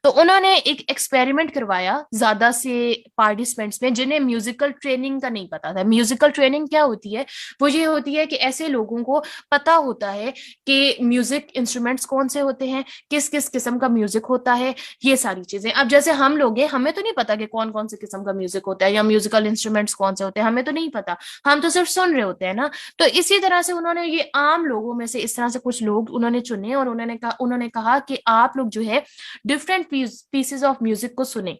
तो उन्होंने एक एक्सपेरिमेंट करवाया ज्यादा से पार्टिसिपेंट्स में जिन्हें म्यूजिकल ट्रेनिंग का नहीं पता था। म्यूजिकल ट्रेनिंग क्या होती है? वो ये होती है कि ऐसे लोगों को पता होता है कि म्यूजिक इंस्ट्रूमेंट्स कौन से होते हैं, किस किस किस्म का म्यूजिक होता है, ये सारी चीजें। अब जैसे हम लोग हैं, हमें तो नहीं पता कि कौन कौन से किस्म का म्यूजिक होता है या म्यूजिकल इंस्ट्रूमेंट्स कौन से होते हैं, हमें तो नहीं पता, हम तो सिर्फ सुन रहे होते हैं ना। तो इसी तरह से उन्होंने ये आम लोगों में से इस तरह से कुछ लोग उन्होंने चुने, और उन्होंने कहा कि आप लोग जो है डिफरेंट पीसेस ऑफ म्यूजिक को सुने।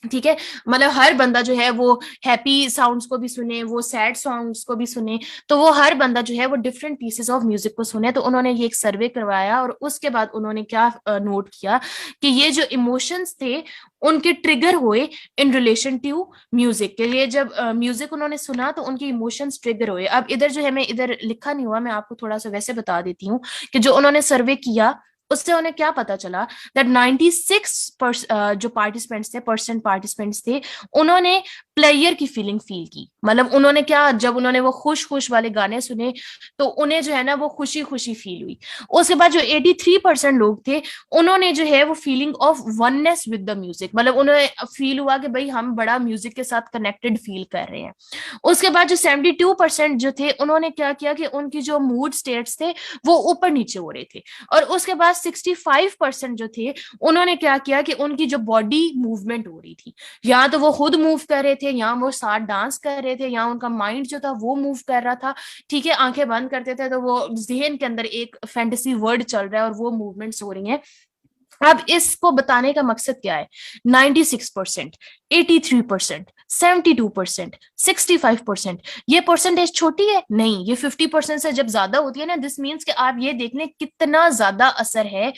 ठीक है, मतलब हर बंदा जो है वो हैप्पी साउंड्स को भी सुने, वो सैड सॉन्ग्स को भी सुने, तो वो हर बंदा जो है वो डिफरेंट पीसेस ऑफ म्यूजिक को सुने। तो उन्होंने ये एक सर्वे करवाया, और उसके बाद उन्होंने क्या नोट किया कि ये जो इमोशंस थे उनके ट्रिगर हुए इन रिलेशन टू म्यूजिक के लिए। जब म्यूजिक उन्होंने सुना तो उनके इमोशंस ट्रिगर हुए। अब इधर जो है, मैं इधर लिखा नहीं हुआ, मैं आपको थोड़ा सा वैसे बता देती हूँ कि जो उन्होंने सर्वे किया उससे उन्हें क्या पता चला दैट 96 जो पार्टिसिपेंट्स थे, पार्टिसिपेंट्स थे, उन्होंने प्लेयर की फीलिंग फील की। मतलब उन्होंने क्या, जब उन्होंने वो खुश खुश वाले गाने सुने तो उन्हें जो है ना वो खुशी खुशी फील हुई। उसके बाद जो 83% लोग थे उन्होंने जो है वो feeling of oneness with the music, मतलब उन्हें फील हुआ कि भाई हम बड़ा म्यूजिक के साथ कनेक्टेड फील कर रहे हैं। उसके बाद जो 72% जो थे उन्होंने क्या किया कि उनकी जो मूड स्टेट्स थे वो ऊपर नीचे हो रहे थे। और उसके बाद 65% जो थे उन्होंने क्या किया कि उनकी जो बॉडी मूवमेंट हो रही थी, या तो वो खुद मूव कर रहे थे, या वो साथ डांस कर रहे थे, या उनका माइंड जो था वो मूव कर रहा था। ठीक है, आंखें बंद करते थे तो वो जहन के अंदर एक फैंटेसी वर्ड चल रहा है और वो मूवमेंट्स हो रही हैं। अब इसको बताने का मकसद क्या है? 96%, 83%, 72%, 65%, ये परसेंटेज छोटी है नहीं, ये 50% से जब ज्यादा होती है ना, दिस मीन्स कि आप ये देख लें कितना ज्यादा असर है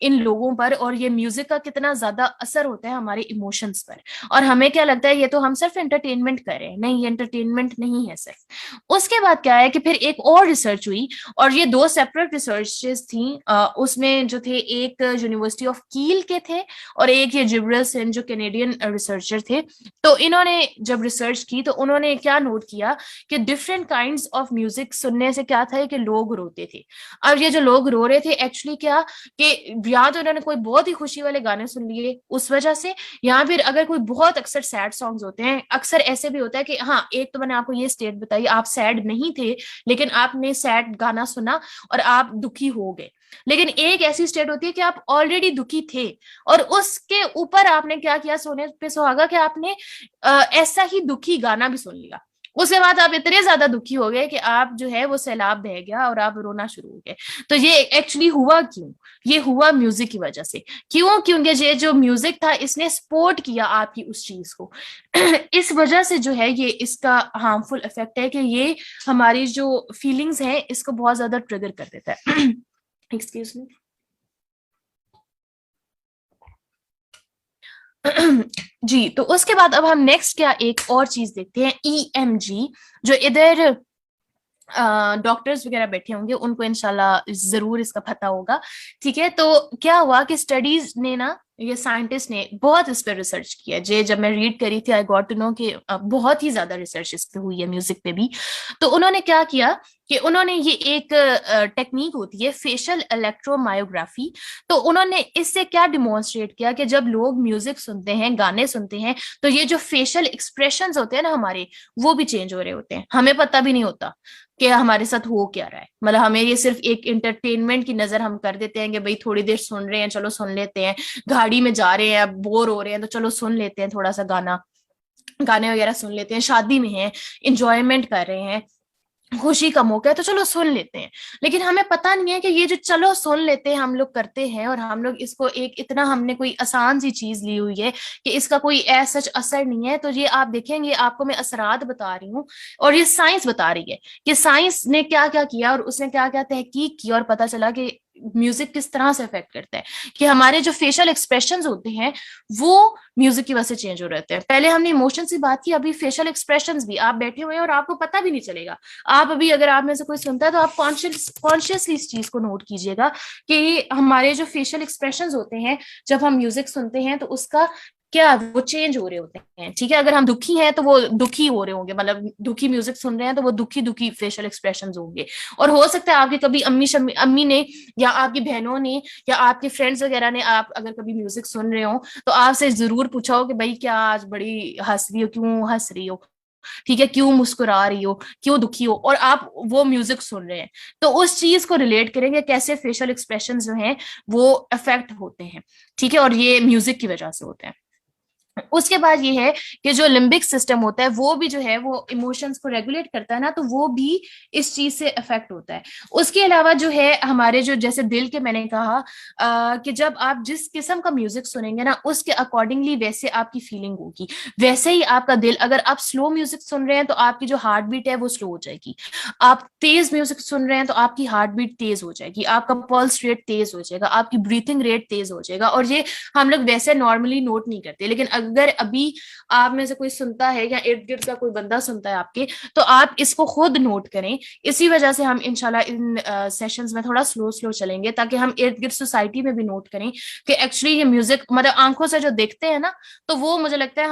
इन लोगों पर, और ये म्यूजिक का कितना ज्यादा असर होता है हमारे इमोशंस पर। और हमें क्या लगता है ये तो हम सिर्फ एंटरटेनमेंट कर रहे हैं, नहीं, ये एंटरटेनमेंट नहीं है सिर्फ। उसके बाद क्या है कि फिर एक और रिसर्च हुई, और ये दो सेपरेट रिसर्चेस थी। उसमें जो थे, एक यूनिवर्सिटी यूनिवर्सिटी ऑफ कील के थे और एक ये जिब्रल सेन जो कैनेडियन रिसर्चर थे। तो इन्होंने जब रिसर्च की तो उन्होंने क्या नोट किया कि डिफरेंट काइंड्स ऑफ म्यूजिक सुनने से क्या था कि लोग रोते थे। अब ये जो लोग रो रहे थे एक्चुअली क्या कि या तो उन्होंने कोई बहुत ही खुशी वाले गाने सुन लिए उस वजह से, या फिर अगर कोई बहुत अक्सर सैड सॉन्ग्स होते हैं, अक्सर ऐसे भी होता है कि हाँ, एक तो मैंने आपको ये स्टेट बताई, आप सैड नहीं थे लेकिन आपने सैड गाना सुना और आप दुखी हो गए। लेकिन एक ऐसी स्टेट होती है कि आप ऑलरेडी दुखी थे और उसके ऊपर आपने क्या किया, सोने पे सुहागा, कि आपने ऐसा ही दुखी गाना भी सुन लिया। उसके बाद आप इतने ज्यादा दुखी हो गए कि आप जो है वो सैलाब बह गया और आप रोना शुरू हो गए। तो ये एक्चुअली हुआ क्यों? ये हुआ म्यूजिक की वजह से। क्यों? क्योंकि ये जो म्यूजिक था इसने सपोर्ट किया आपकी उस चीज को। इस वजह से जो है ये इसका हार्मफुल इफेक्ट है कि ये हमारी जो फीलिंग्स हैं इसको बहुत ज्यादा ट्रिगर कर देता है। Excuse me. जी, तो उसके बाद अब हम नेक्स्ट क्या एक और चीज देखते हैं, ईएमजी, जो इधर डॉक्टर्स वगैरह बैठे होंगे उनको इंशाल्लाह जरूर इसका पता होगा। ठीक है, तो क्या हुआ कि स्टडीज ने ना, ये साइंटिस्ट ने बहुत इस पर रिसर्च किया। जे जब मैं रीड करी थी आई गॉट टू नो कि बहुत ही ज्यादा रिसर्च इस पे हुई है म्यूजिक पे भी। तो उन्होंने क्या किया कि उन्होंने ये एक टेक्निक होती है फेशियल इलेक्ट्रोमायोग्राफी। तो उन्होंने इससे क्या डिमॉन्स्ट्रेट किया कि जब लोग म्यूजिक सुनते हैं, गाने सुनते हैं, तो ये जो फेशियल एक्सप्रेशंस होते हैं ना हमारे, वो भी चेंज हो रहे होते हैं, हमें पता भी नहीं होता कि हमारे साथ हो क्या रहा है। मतलब हमें ये सिर्फ एक इंटरटेनमेंट की नजर हम कर देते हैं कि भाई थोड़ी देर सुन रहे हैं, चलो सुन लेते हैं, गाड़ी में जा रहे हैं, बोर हो रहे हैं तो चलो सुन लेते हैं थोड़ा सा गाना, गाने वगैरह सुन लेते हैं, शादी में हैं, इंजॉयमेंट कर रहे हैं, खुशी का मौका है तो चलो सुन लेते हैं। लेकिन हमें पता नहीं है कि ये जो चलो सुन लेते हैं हम लोग करते हैं, और हम लोग इसको एक इतना हमने कोई आसान सी चीज ली हुई है कि इसका कोई ऐसा सच असर नहीं है। तो ये आप देखेंगे, आपको मैं असरात बता रही हूँ और ये साइंस बता रही है कि साइंस ने क्या क्या किया और उसने क्या क्या तहकीक की और पता चला कि म्यूजिक किस तरह से इफेक्ट करता है, कि हमारे जो फेशियल एक्सप्रेशंस होते हैं वो म्यूजिक की वजह से चेंज हो रहते हैं। पहले हमने इमोशन की बात की, अभी फेशियल एक्सप्रेशंस भी। आप बैठे हुए हैं और आपको पता भी नहीं चलेगा। आप अभी अगर आप में से कोई सुनता है तो आप कॉन्शियसली इस चीज को नोट कीजिएगा कि हमारे जो फेशियल एक्सप्रेशंस होते हैं जब हम म्यूजिक सुनते हैं तो उसका क्या वो चेंज हो रहे होते हैं। ठीक है, अगर हम दुखी हैं तो वो दुखी हो रहे होंगे, मतलब दुखी म्यूजिक सुन रहे हैं तो वो दुखी दुखी फेशियल एक्सप्रेशंस होंगे। और हो सकता है आपके कभी अम्मी ने या आपकी बहनों ने या आपके फ्रेंड्स वगैरह ने, आप अगर कभी म्यूजिक सुन रहे हो तो आपसे जरूर पूछा हो कि भाई क्या आज बड़ी हंस रही हो, क्यों हंस रही हो, ठीक है, क्यों मुस्कुरा रही हो, क्यों दुखी हो, और आप वो म्यूजिक सुन रहे हैं। तो उस चीज को रिलेट करेंगे कैसे फेशियल एक्सप्रेशन जो हैं वो अफेक्ट होते हैं। ठीक है, और ये म्यूजिक की वजह से होते हैं। उसके बाद ये है कि जो लिम्बिक सिस्टम होता है वो भी जो है वो इमोशंस को रेगुलेट करता है ना, तो वो भी इस चीज से इफेक्ट होता है। उसके अलावा जो है हमारे जो जैसे दिल के, मैंने कहा कि जब आप जिस किस्म का म्यूजिक सुनेंगे ना उसके अकॉर्डिंगली वैसे आपकी फीलिंग होगी, वैसे ही आपका दिल। अगर आप स्लो म्यूजिक सुन रहे हैं तो आपकी जो हार्ट बीट है वो स्लो हो जाएगी, आप तेज म्यूजिक सुन रहे हैं तो आपकी हार्ट बीट तेज हो जाएगी, आपका पल्स रेट तेज हो जाएगा, आपकी ब्रीथिंग रेट तेज हो जाएगा। और ये हम लोग वैसे नॉर्मली नोट नहीं करते, लेकिन अगर अभी आप में से कोई सुनता है या इर्द गिर्द का कोई बंदा सुनता है आपके, तो आप इसको खुद नोट करें। इसी वजह से हम इंशाल्लाह इन सेशंस में थोड़ा स्लो स्लो चलेंगे ताकि हम इर्द गिर्द सोसाइटी में भी नोट करें कि एक्चुअली ये म्यूजिक मतलब आंखों से जो देखते हैं ना, तो वो मुझे लगता है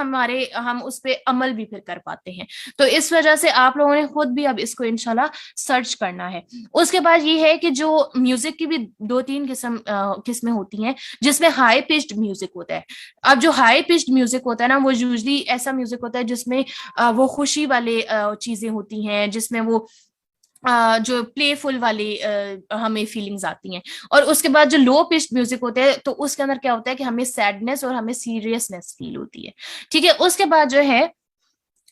हम उस पर अमल भी फिर कर पाते हैं। तो इस वजह से आप लोगों ने खुद भी अब इसको इंशाल्लाह सर्च करना है। उसके बाद ये है कि जो म्यूजिक की भी दो तीन किस्में होती हैं जिसमें हाई पिच्ड म्यूजिक होता है। अब जो हाई पिच्ड म्यूजिक होता है ना वो यूजली ऐसा म्यूजिक होता है जिसमें वो खुशी वाले चीजें होती हैं, जिसमें वो जो प्लेफुल वाली हमें फीलिंग्स आती हैं। और उसके बाद जो लो पिच्ड म्यूजिक होते हैं तो उसके अंदर क्या होता है कि हमें सैडनेस और हमें सीरियसनेस फील होती है। ठीक है, उसके बाद जो है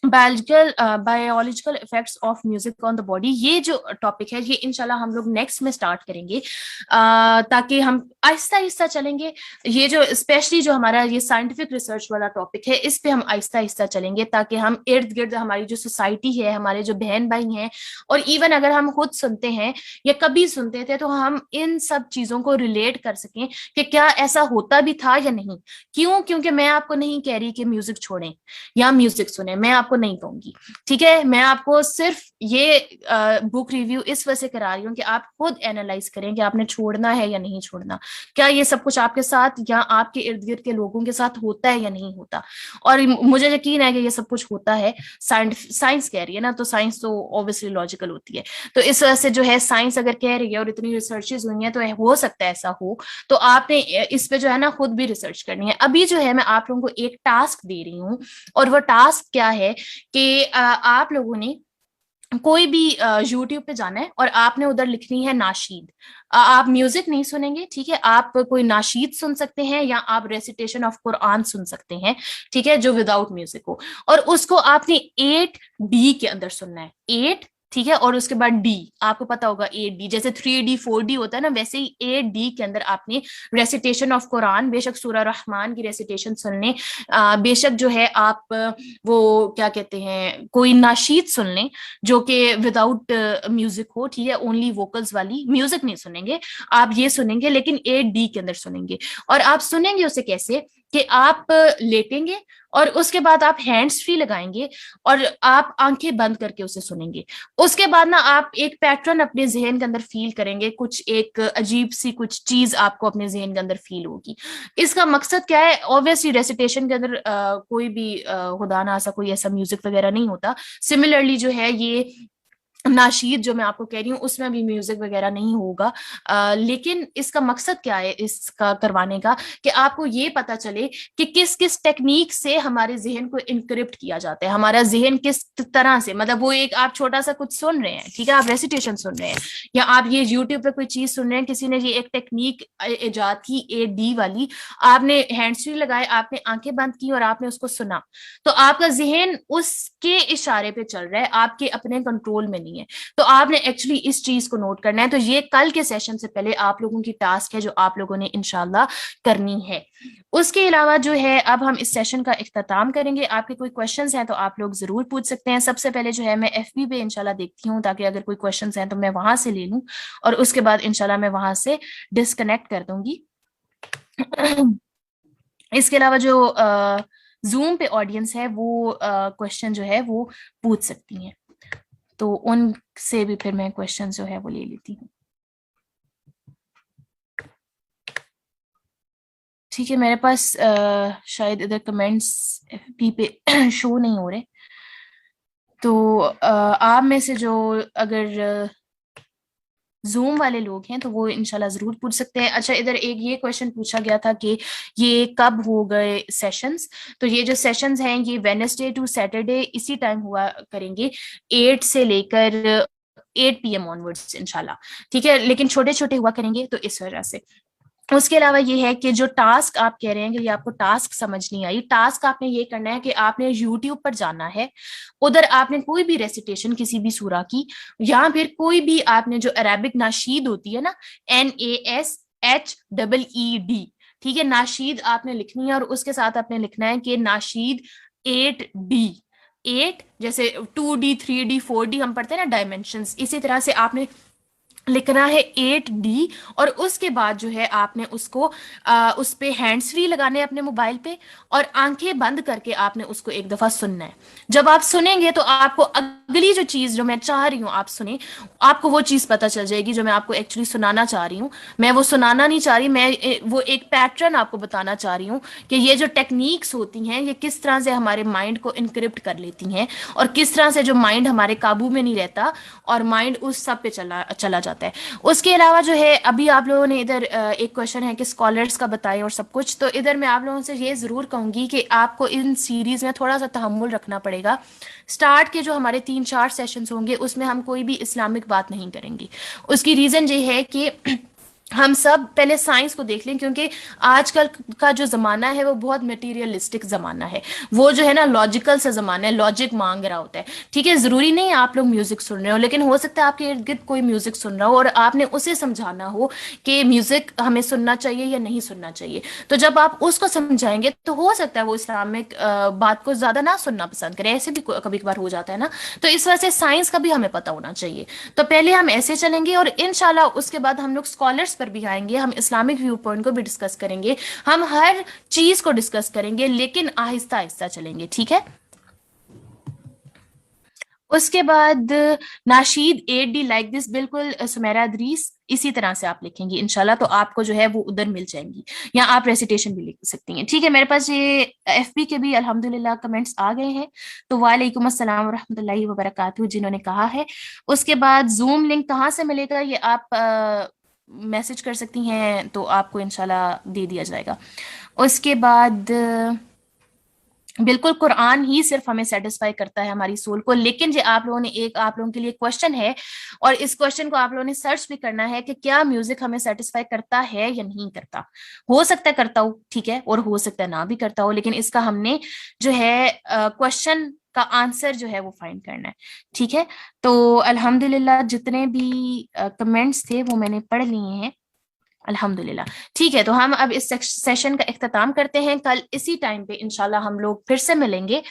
biological effects of music on the body, ये जो टॉपिक है ये इंशाल्लाह हम लोग नेक्स्ट में स्टार्ट करेंगे, ताकि हम आहिस्ता आहिस्ता चलेंगे। ये जो स्पेशली जो हमारा ये साइंटिफिक रिसर्च वाला टॉपिक है इस पे हम आहिस्ता आहिस्ता चलेंगे, ताकि हम इर्द गिर्द हमारी जो सोसाइटी है, हमारे जो बहन भाई हैं, और इवन अगर हम खुद सुनते हैं या कभी सुनते थे तो हम इन सब चीजों को रिलेट कर सकें कि क्या ऐसा होता भी था या नहीं। क्यों? क्योंकि मैं आपको नहीं कह रही कि म्यूजिक छोड़ें या म्यूजिक सुने, मैं आपको आपको नहीं कहूंगी, ठीक है। मैं आपको सिर्फ ये बुक रिव्यू इस वजह से करा रही हूँ कि आप खुद एनालाइज करें कि आपने छोड़ना है या नहीं छोड़ना, क्या ये सब कुछ आपके साथ या आपके इर्द गिर्द के लोगों के साथ होता है या नहीं होता। और मुझे यकीन है कि ये सब कुछ होता है, साइंस कह रही है ना, तो साइंस तो ऑब्वियसली लॉजिकल होती है। तो इस वजह से जो है साइंस अगर कह रही है और इतनी रिसर्चेज हुई हैं तो हो सकता है ऐसा हो। तो आपने इस पे जो है ना खुद भी रिसर्च करनी है। अभी जो है मैं आप लोगों को एक टास्क दे रही हूँ, और वो टास्क क्या है कि आप लोगों ने कोई भी यूट्यूब पे जाना है और आपने उधर लिखनी है नाशीद। आप म्यूजिक नहीं सुनेंगे, ठीक है, आप कोई नाशीद सुन सकते हैं या आप रेसिटेशन ऑफ कुरान सुन सकते हैं, ठीक है, जो विदाउट म्यूजिक हो। और उसको आपने 8D के अंदर सुनना है, 8, ठीक है, और उसके बाद डी, आपको पता होगा 8D जैसे 3D 4D होता है ना, वैसे ही 8D के अंदर आपने रेसिटेशन ऑफ कुरान, बेशक सूरह रहमान की रेसिटेशन सुनने, बेशक जो है आप वो क्या कहते हैं कोई नाशीद सुन लें जो कि विदाउट म्यूजिक हो, ठीक है, ओनली वोकल्स वाली, म्यूजिक नहीं सुनेंगे आप, ये सुनेंगे लेकिन 8D के अंदर सुनेंगे। और आप सुनेंगे उसे कैसे कि आप लेटेंगे और उसके बाद आप हैंड्स फ्री लगाएंगे और आप आंखें बंद करके उसे सुनेंगे। उसके बाद ना आप एक पैटर्न अपने जहन के अंदर फील करेंगे, कुछ एक अजीब सी कुछ चीज आपको अपने जहन के अंदर फील होगी। इसका मकसद क्या है, ऑब्वियसली रेसिटेशन के अंदर कोई भी खुदा ना ऐसा कोई ऐसा म्यूजिक वगैरह नहीं होता। सिमिलरली जो है ये नाशीद जो मैं आपको कह रही हूँ उसमें भी म्यूजिक वगैरह नहीं होगा। लेकिन इसका मकसद क्या है इसका करवाने का, कि आपको ये पता चले कि किस किस टेक्निक से हमारे जहन को इनक्रिप्ट किया जाता है, हमारा जहन किस तरह से, मतलब वो एक आप छोटा सा कुछ सुन रहे हैं, ठीक है, आप रेसिटेशन सुन रहे हैं या आप ये यूट्यूब पे कोई चीज सुन रहे हैं, किसी ने ये एक टेक्निक इजाद की 8D वाली, आपने हैंड्स फ्री लगाए, आपने आंखें बंद की और आपने उसको सुना, तो आपका जहन उसके इशारे पे चल रहा है, आपके अपने कंट्रोल में नहीं है। तो आपने एक्चुअली इस चीज को नोट करना है। तो ये कल के सेशन से पहले आप लोगों की टास्क है जो आप लोगों ने इंशाल्लाह करनी है। उसके अलावा जो है अब हम इस सेशन का इख्तिताम करेंगे। आपके कोई क्वेश्चंस हैं तो आप लोग जरूर पूछ सकते हैं। सबसे पहले जो है मैं FB पे इंशाल्लाह देखती हूँ ताकि अगर कोई क्वेश्चंस हैं तो मैं वहां से ले लूँ और उसके बाद इंशाल्लाह मैं वहां से डिस्कनेक्ट कर दूंगी। इसके अलावा जो जूम पे ऑडियंस है वो क्वेश्चन जो है वो पूछ सकती हैं, तो उनसे भी फिर मैं क्वेश्चन जो है वो ले लेती हूँ। ठीक है, मेरे पास शायद इधर कमेंट्स FB पे शो नहीं हो रहे, तो आप में से जो अगर जूम वाले लोग हैं तो वो इंशाल्लाह जरूर पूछ सकते हैं। अच्छा, इधर एक ये क्वेश्चन पूछा गया था कि ये कब हो गए सेशंस, तो ये जो सेशंस हैं ये वेडनेसडे टू सैटरडे इसी टाइम हुआ करेंगे, 8 से लेकर 8 PM ऑनवर्ड्स इंशाल्लाह, ठीक है, लेकिन छोटे छोटे हुआ करेंगे तो इस वजह से। उसके अलावा ये है कि जो टास्क आप कह रहे हैं कि ये आपको टास्क समझ नहीं आई, टास्क आपने ये करना है कि आपने यूट्यूब पर जाना है, उधर आपने कोई भी रेसिटेशन किसी भी सूरा की या फिर कोई भी आपने जो अरेबिक नाशीद होती है ना, NASHEED, ठीक है, नाशीद आपने लिखनी है और उसके साथ आपने लिखना है कि नाशीद 8D, 8 जैसे 2D 3D 4D हम पढ़ते हैं ना डायमेंशंस, इसी तरह से आपने लिखना है 8D। और उसके बाद जो है आपने उसको उस पे हैंड्स फ्री लगाने हैं अपने मोबाइल पे और आंखें बंद करके आपने उसको एक दफा सुनना है। जब आप सुनेंगे तो आपको अगली जो चीज जो मैं चाह रही हूँ आप सुने, आपको वो चीज पता चल जाएगी जो मैं आपको एक्चुअली सुनाना चाह रही हूँ। मैं वो सुनाना नहीं चाह रही, मैं वो एक पैटर्न आपको बताना चाह रही हूँ कि ये जो टेक्निक्स होती हैं ये किस तरह से हमारे माइंड को इनक्रिप्ट कर लेती हैं और किस तरह से जो माइंड हमारे काबू में नहीं रहता और माइंड उस सब पे चला चला जाता है। उसके अलावा जो है अभी आप लोगों ने इधर एक क्वेश्चन है कि स्कॉलर्स का बताएं और सब कुछ, तो इधर मैं आप लोगों से ये जरूर कहूंगी कि आपको इन सीरीज में थोड़ा सा तहम्मुल रखना पड़ेगा। स्टार्ट के जो हमारे 3-4 सेशंस होंगे उसमें हम कोई भी इस्लामिक बात नहीं करेंगे। उसकी रीजन ये है कि हम सब पहले साइंस को देख लें, क्योंकि आजकल का जो जमाना है वो बहुत मटेरियलिस्टिक जमाना है, वो जो है ना लॉजिकल सा जमाना है, लॉजिक मांग रहा होता है, ठीक है। जरूरी नहीं है आप लोग म्यूजिक सुन रहे हो, लेकिन हो सकता है आपके इर्द गिर्द कोई म्यूजिक सुन रहा हो और आपने उसे समझाना हो कि म्यूजिक हमें सुनना चाहिए या नहीं सुनना चाहिए। तो जब आप उसको समझाएंगे तो हो सकता है वो इस्लामिक बात को ज्यादा ना सुनना पसंद करे, ऐसे भी कभी कभार हो जाता है ना। तो इस वजह से साइंस का भी हमें पता होना चाहिए। तो पहले हम ऐसे चलेंगे और इंशाल्लाह उसके बाद हम लोग स्कॉलर्स पर भी आएंगे, हम इस्लामिक व्यू पॉइंट को भी डिस्कस करेंगे, हम हर चीज को डिस्कस करेंगे लेकिन आहिस्ता आहिस्ता चलेंगे, ठीक है। उसके बाद नाशीद 8D लाइक दिस, बिल्कुल सुमेरा अदरीस इसी तरह से आप लिखेंगी इंशाल्लाह, तो आपको जो है वो उधर मिल जाएंगी, या आप रेसिटेशन भी लिख सकती हैं। ठीक है, मेरे पास ये FB के भी अल्हम्दुलिल्लाह कमेंट्स आ गए हैं। तो वालेकुम अस्सलाम वरहमतुल्लाहि वबरकातुहू जिन्होंने कहा है। उसके बाद जूम लिंक कहाँ से मिलेगा, ये आप मैसेज कर सकती हैं, तो आपको इंशाल्लाह दे दिया जाएगा। उसके बाद बिल्कुल कुरान ही सिर्फ हमें सेटिस्फाई करता है हमारी सोल को। लेकिन जो आप लोगों ने, एक आप लोगों के लिए क्वेश्चन है, और इस क्वेश्चन को आप लोगों ने सर्च भी करना है कि क्या म्यूजिक हमें सेटिस्फाई करता है या नहीं करता। हो सकता है करता हो, ठीक है, और हो सकता है ना भी करता हो, लेकिन इसका हमने जो है क्वेश्चन का आंसर जो है वो फाइंड करना है। ठीक है, तो अल्हम्दुलिल्लाह जितने भी कमेंट्स थे वो मैंने पढ़ लिए हैं अल्हम्दुलिल्लाह। ठीक है, तो हम अब इस सेशन का इख्तिताम करते हैं। कल इसी टाइम पे इंशाल्लाह हम लोग फिर से मिलेंगे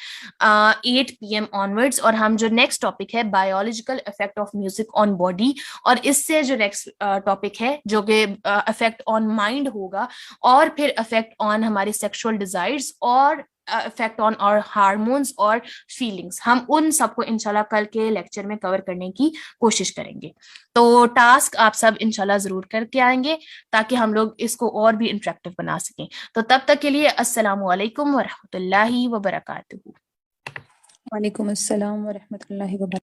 8 PM ऑनवर्ड्स, और हम जो नेक्स्ट टॉपिक है biological effect of music on body, और इससे जो नेक्स्ट टॉपिक है जो कि इफेक्ट ऑन माइंड होगा, और फिर इफेक्ट ऑन हमारे सेक्सुअल डिजायर्स, और इफेक्ट ऑन और हार्मोन्स और फीलिंग्स, हम उन सबको इंशाल्लाह कल के लेक्चर में कवर करने की कोशिश करेंगे। तो टास्क आप सब इंशाल्लाह जरूर करके आएंगे, ताकि हम लोग इसको और भी इंटरेक्टिव बना सकें। तो तब तक के लिए अस्सलाम वालेकुम वरहमतुल्लाहि वबरकातुहू। वालेकुम अस्सलाम वरहमतुल्लाहि वबरकातुहू।